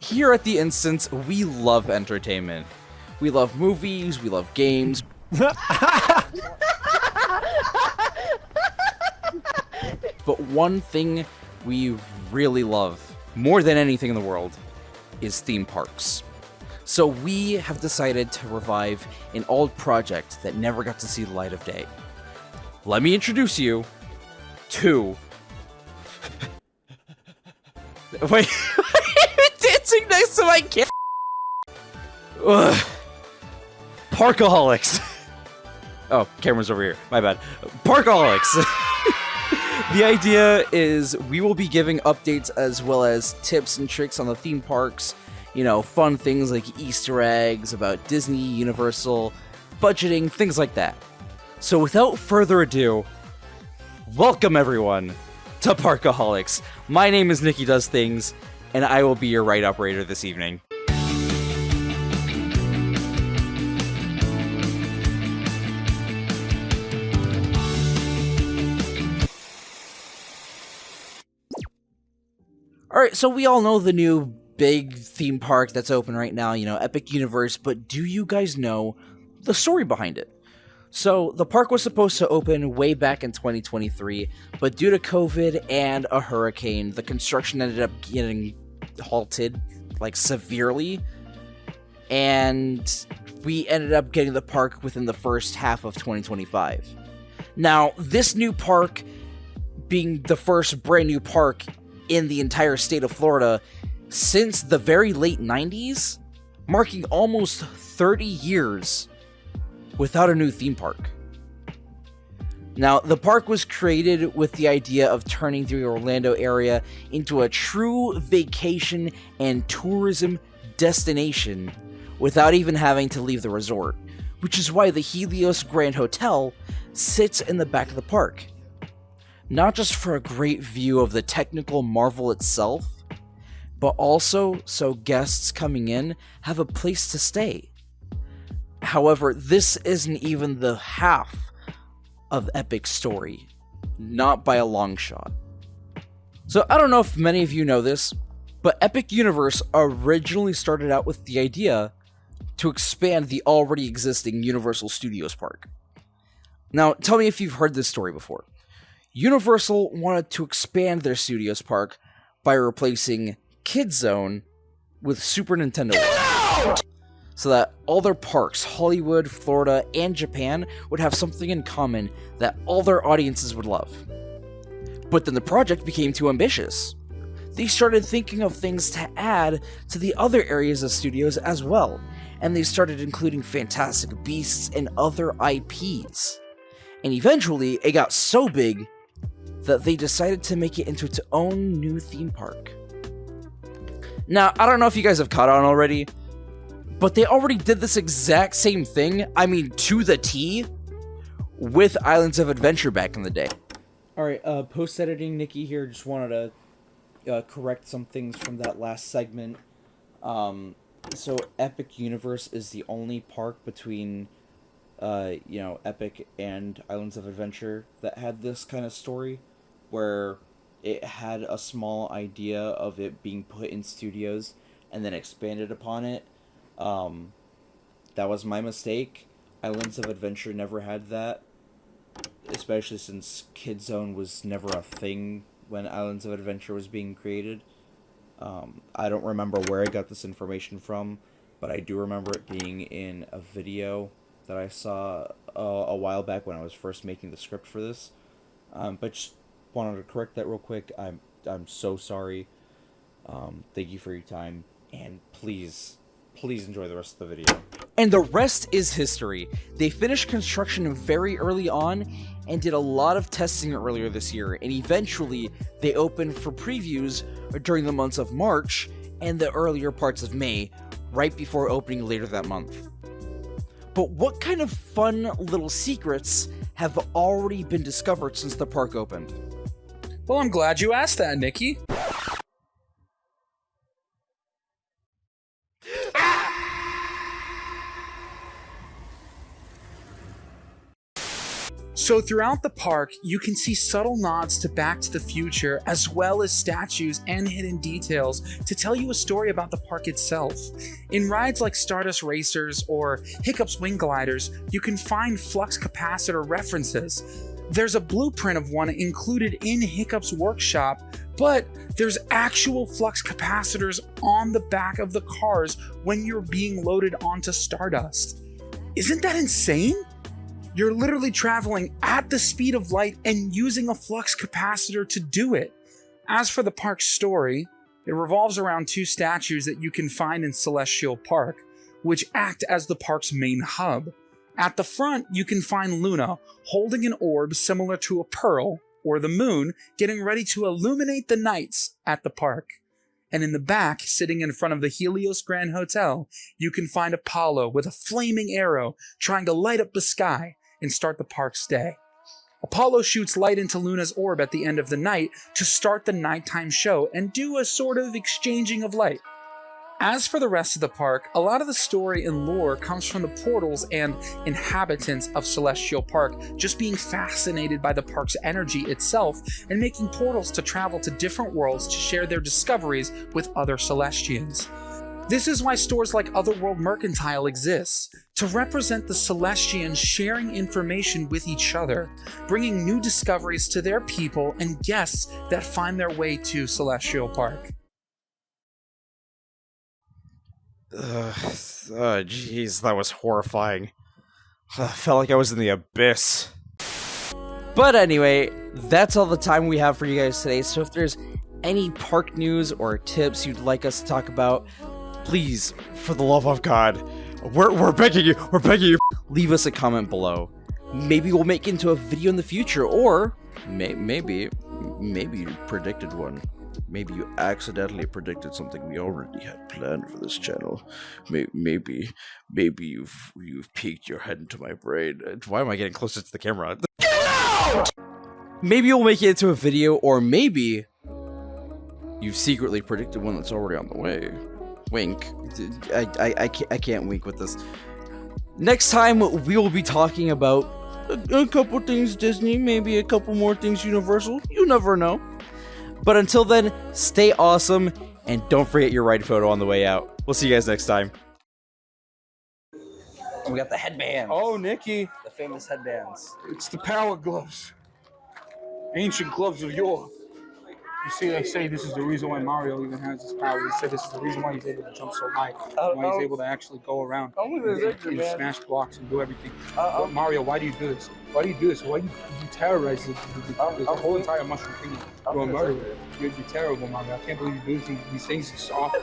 Here at The Instance, we love entertainment. We love movies, we love games. But one thing we really love, more than anything in the world, is theme parks. So we have decided to revive an old project that never got to see the light of day. Let me introduce you to... Wait, dancing next to my kid. Parkaholics. Oh, camera's over here. My bad. Parkaholics. The idea is we will be giving updates as well as tips and tricks on the theme parks. You know, fun things like Easter eggs about Disney, Universal, budgeting, things like that. So without further ado, welcome everyone to Parkaholics. My name is NickyDoesThings, and I will be your ride operator this evening. Alright, so we all know the new big theme park that's open right now, you know, Epic Universe, but do you guys know the story behind it? So, the park was supposed to open way back in 2023, but due to COVID and a hurricane, the construction ended up getting halted, like, severely, and we ended up getting the park within the first half of 2025. Now, this new park, being the first brand new park in the entire state of Florida since the very late 90s, marking almost 30 years without a new theme park. Now, the park was created with the idea of turning the Orlando area into a true vacation and tourism destination without even having to leave the resort, which is why the Helios Grand Hotel sits in the back of the park. Not just for a great view of the technical marvel itself, but also so guests coming in have a place to stay. However, this isn't even the half of Epic's story, not by a long shot. So I don't know if many of you know this, but Epic Universe originally started out with the idea to expand the already existing Universal Studios park. Now, tell me if you've heard this story before. Universal wanted to expand their studios park by replacing KidZone with Super Nintendo World, so that all their parks, Hollywood, Florida, and Japan, would have something in common that all their audiences would love. But then the project became too ambitious. They started thinking of things to add to the other areas of studios as well, and they started including Fantastic Beasts and other IPs. And eventually, it got so big that they decided to make it into its own new theme park. Now, I don't know if you guys have caught on already, but they already did this exact same thing, I mean to the T, with Islands of Adventure back in the day. Alright, post-editing Nikki here, just wanted to correct some things from that last segment. So Epic Universe is the only park between Epic and Islands of Adventure that had this kind of story, where it had a small idea of it being put in studios and then expanded upon it. That was my mistake. Islands of Adventure never had that, especially since KidZone was never a thing when Islands of Adventure was being created. I don't remember where I got this information from, but I do remember it being in a video that I saw a while back when I was first making the script for this. But just wanted to correct that real quick. I'm so sorry. Thank you for your time, and please enjoy the rest of the video. And the rest is history. They finished construction very early on and did a lot of testing earlier this year, and eventually they opened for previews during the months of March and the earlier parts of May, right before opening later that month. But what kind of fun little secrets have already been discovered since the park opened? Well, I'm glad you asked that, Nikki. So throughout the park, you can see subtle nods to Back to the Future, as well as statues and hidden details to tell you a story about the park itself. In rides like Stardust Racers or Hiccup's Wing Gliders, you can find flux capacitor references. There's a blueprint of one included in Hiccup's workshop, but there's actual flux capacitors on the back of the cars when you're being loaded onto Stardust. Isn't that insane? You're literally traveling at the speed of light and using a flux capacitor to do it. As for the park's story, it revolves around two statues that you can find in Celestial Park, which act as the park's main hub. At the front, you can find Luna holding an orb similar to a pearl, or the moon, getting ready to illuminate the nights at the park. And in the back, sitting in front of the Helios Grand Hotel, you can find Apollo with a flaming arrow trying to light up the sky and start the park's day. Apollo shoots light into Luna's orb at the end of the night to start the nighttime show and do a sort of exchanging of light. As for the rest of the park, a lot of the story and lore comes from the portals and inhabitants of Celestial Park just being fascinated by the park's energy itself and making portals to travel to different worlds to share their discoveries with other Celestians. This is why stores like Otherworld Mercantile exists, to represent the Celestians sharing information with each other, bringing new discoveries to their people and guests that find their way to Celestial Park. Jeez, that was horrifying. I felt like I was in the abyss. But anyway, that's all the time we have for you guys today. So if there's any park news or tips you'd like us to talk about, please, For the love of God, we're begging you, leave us a comment below. Maybe we'll make it into a video in the future, or maybe you predicted one. Maybe you accidentally predicted something we already had planned for this channel. Maybe you've peeked your head into my brain. Why am I getting closer to the camera? Get out! Maybe you'll make it into a video, or maybe you've secretly predicted one that's already on the way. Wink. I can't wink with this. Next time, we will be talking about a couple things Disney, maybe a couple more things Universal. You never know. But until then, stay awesome, and don't forget your ride photo on the way out. We'll see you guys next time. We got the headbands. Oh, Nicky, The famous headbands. it's the power gloves. Ancient gloves of yore. You see, they say this is the reason why Mario even has his power. They say this is the reason why he's able to jump so high. Why he's able to actually go around and smash blocks and do everything. But Mario, why do you do this? Why do you do this? Why do you terrorize the whole entire Mushroom Kingdom? You're a murderer. You're terrible, Mario. I can't believe you do these things. It's awful.